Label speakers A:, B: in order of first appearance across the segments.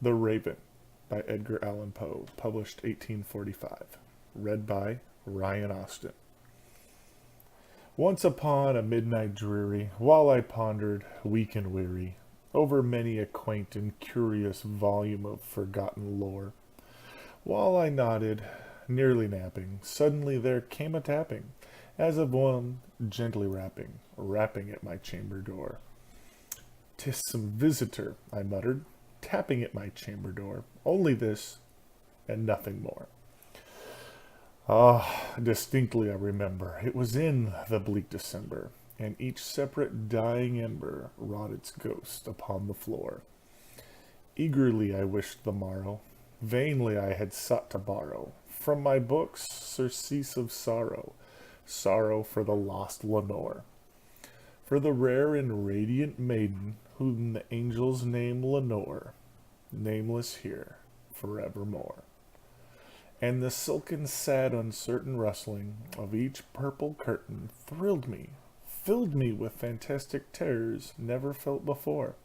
A: The Raven by Edgar Allan Poe, published 1845. Read by Ryan Austin. Once upon a midnight dreary, while I pondered, weak and weary, over many a quaint and curious volume of forgotten lore, while I nodded, nearly napping, suddenly there came a tapping, as of one gently rapping at my chamber door. "'Tis some visitor," I muttered, tapping at my chamber door. Only this, and nothing more. Ah, distinctly I remember, it was in the bleak December, and each separate dying ember wrought its ghost upon the floor. Eagerly I wished the morrow, vainly I had sought to borrow from my books surcease of sorrow, sorrow for the lost Lenore, for the rare and radiant maiden whom the angels name Lenore, nameless here forevermore. And the silken, sad, uncertain rustling of each purple curtain thrilled me, filled me with fantastic terrors never felt before,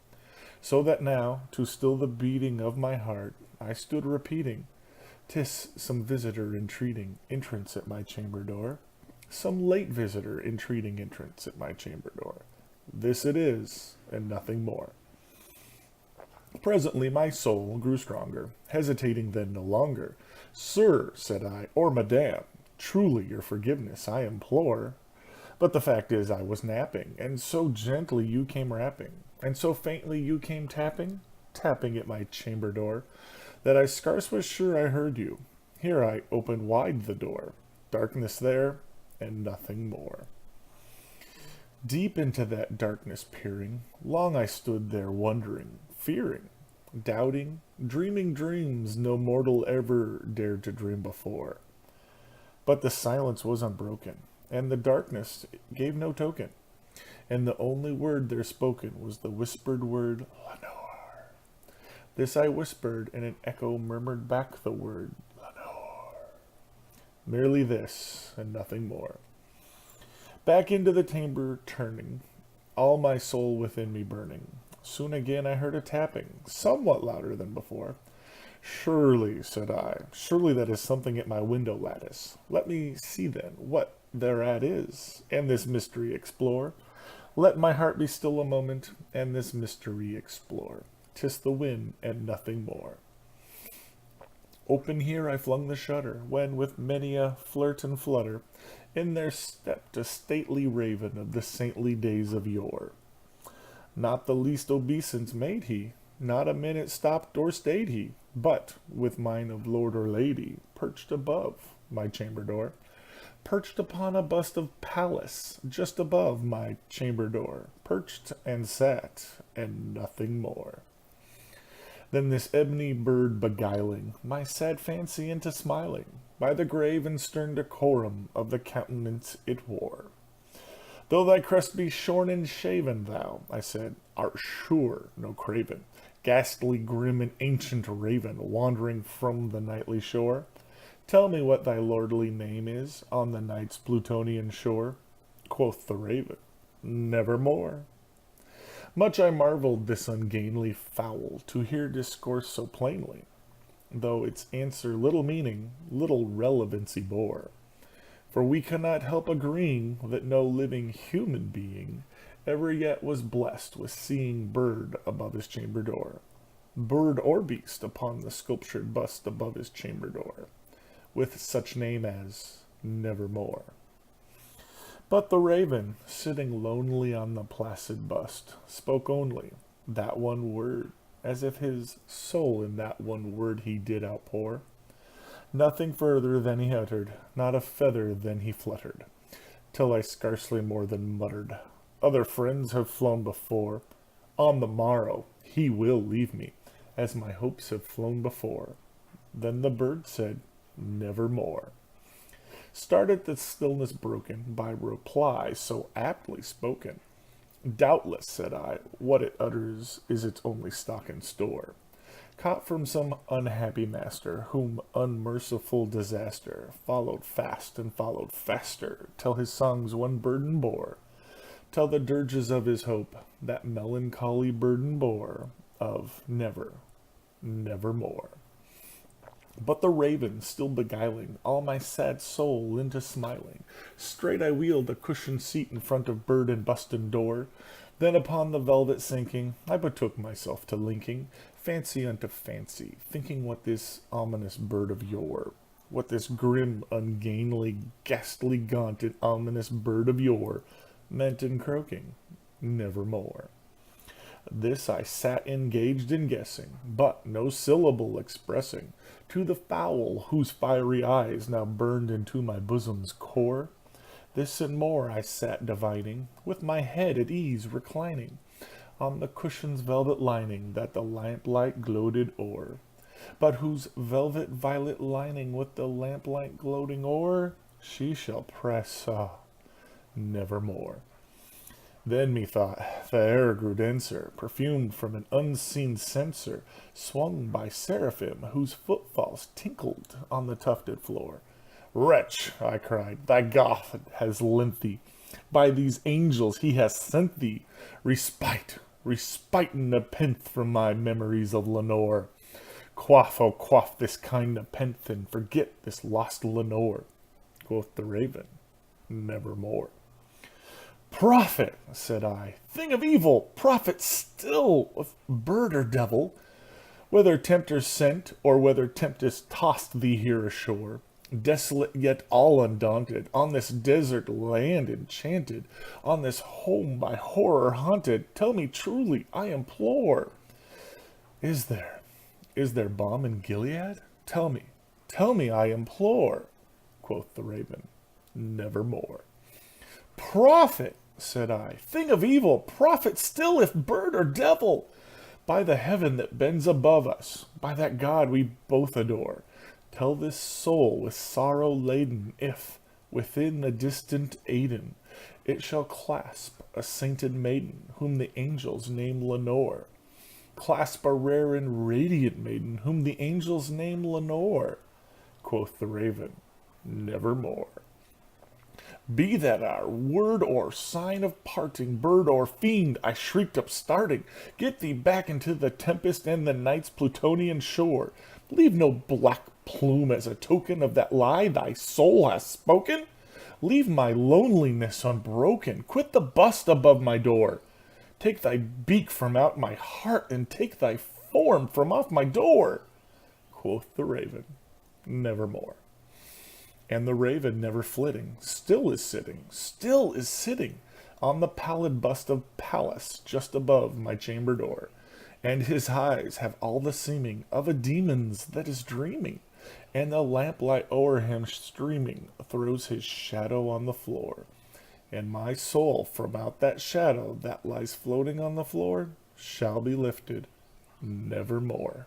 A: so that now, to still the beating of my heart, I stood repeating, "'Tis some visitor entreating entrance at my chamber door, some late visitor entreating entrance at my chamber door. This it is, and nothing more." Presently my soul grew stronger, hesitating then no longer. "Sir," said I, "or madam, truly your forgiveness I implore. But the fact is I was napping, and so gently you came rapping, and so faintly you came tapping at my chamber door, that I scarce was sure I heard you. Here I opened wide the door, darkness there, and nothing more." Deep into that darkness peering, long I stood there wondering, fearing, doubting, dreaming dreams no mortal ever dared to dream before. But the silence was unbroken, and the darkness gave no token, and the only word there spoken was the whispered word, "Lenore." This I whispered, and an echo murmured back the word, "Lenore." Merely this, and nothing more. Back into the chamber turning, all my soul within me burning, soon again I heard a tapping, somewhat louder than before. "Surely," said I, "surely that is something at my window lattice. Let me see then what thereat is, and this mystery explore. Let my heart be still a moment, and this mystery explore. 'Tis the wind, and nothing more." Open here I flung the shutter, when with many a flirt and flutter, in there stepped a stately raven of the saintly days of yore. Not the least obeisance made he, not a minute stopped or stayed he, but, with mine of lord or lady, perched above my chamber door, perched upon a bust of Pallas, just above my chamber door, perched and sat, and nothing more. Then this ebony bird beguiling my sad fancy into smiling, by the grave and stern decorum of the countenance it wore. "Though thy crest be shorn and shaven, thou," I said, "art sure no craven, ghastly, grim, and ancient raven, wandering from the nightly shore. Tell me what thy lordly name is on the night's Plutonian shore." Quoth the raven, "Nevermore." Much I marvelled this ungainly fowl to hear discourse so plainly, though its answer little meaning, little relevancy bore. For we cannot help agreeing that no living human being ever yet was blessed with seeing bird above his chamber door, bird or beast upon the sculptured bust above his chamber door, with such name as Nevermore. But the raven, sitting lonely on the placid bust, spoke only that one word, as if his soul in that one word he did outpour. Nothing further than he uttered, not a feather than he fluttered, till I scarcely more than muttered, "Other friends have flown before. On the morrow he will leave me, as my hopes have flown before." Then the bird said, "Nevermore." Started the stillness broken by reply so aptly spoken. "Doubtless," said I, "what it utters is its only stock and store, caught from some unhappy master, whom unmerciful disaster followed fast and followed faster, till his songs one burden bore, till the dirges of his hope that melancholy burden bore, of never, nevermore. But the raven, still beguiling all my sad soul into smiling, straight I wheeled a cushioned seat in front of bird and bustin' door. Then upon the velvet sinking, I betook myself to linking fancy unto fancy, thinking what this ominous bird of yore, what this grim, ungainly, ghastly, gaunt, and ominous bird of yore meant in croaking, nevermore. This I sat engaged in guessing, but no syllable expressing to the fowl whose fiery eyes now burned into my bosom's core. This and more I sat divining, with my head at ease reclining on the cushion's velvet lining that the lamplight gloated o'er, but whose velvet violet lining with the lamplight gloating o'er she shall press, nevermore. Then methought the air grew denser, perfumed from an unseen censer, swung by seraphim whose footfalls tinkled on the tufted floor. Wretch, I cried, thy God has lent thee. By these angels he has sent thee. Respite nepenthe from my memories of Lenore. Quaff, oh quaff this kind nepenthe, and forget this lost Lenore. Quoth the raven, nevermore. Prophet, said I, thing of evil, prophet still, of bird or devil, whether tempter sent, or whether tempest tossed thee here ashore, desolate yet all undaunted, on this desert land enchanted, on this home by horror haunted, tell me truly, I implore, is there balm in Gilead? Tell me, I implore. Quoth the raven, nevermore. Prophet, said I, thing of evil, prophet still, if bird or devil, by the heaven that bends above us, by that God we both adore, tell this soul with sorrow laden, if, within the distant Aidenn, it shall clasp a sainted maiden, whom the angels name Lenore. Clasp a rare and radiant maiden, whom the angels name Lenore. Quoth the raven, nevermore. Be that our word or sign of parting, bird or fiend, I shrieked upstarting, get thee back into the tempest and the night's Plutonian shore. Leave no black plume as a token of that lie thy soul hath spoken. Leave my loneliness unbroken, quit the bust above my door. Take thy beak from out my heart, and take thy form from off my door. Quoth the raven, nevermore. And the raven, never flitting, still is sitting on the pallid bust of Pallas just above my chamber door, and his eyes have all the seeming of a demon's that is dreaming, and the lamplight o'er him streaming throws his shadow on the floor, and my soul from out that shadow that lies floating on the floor shall be lifted nevermore.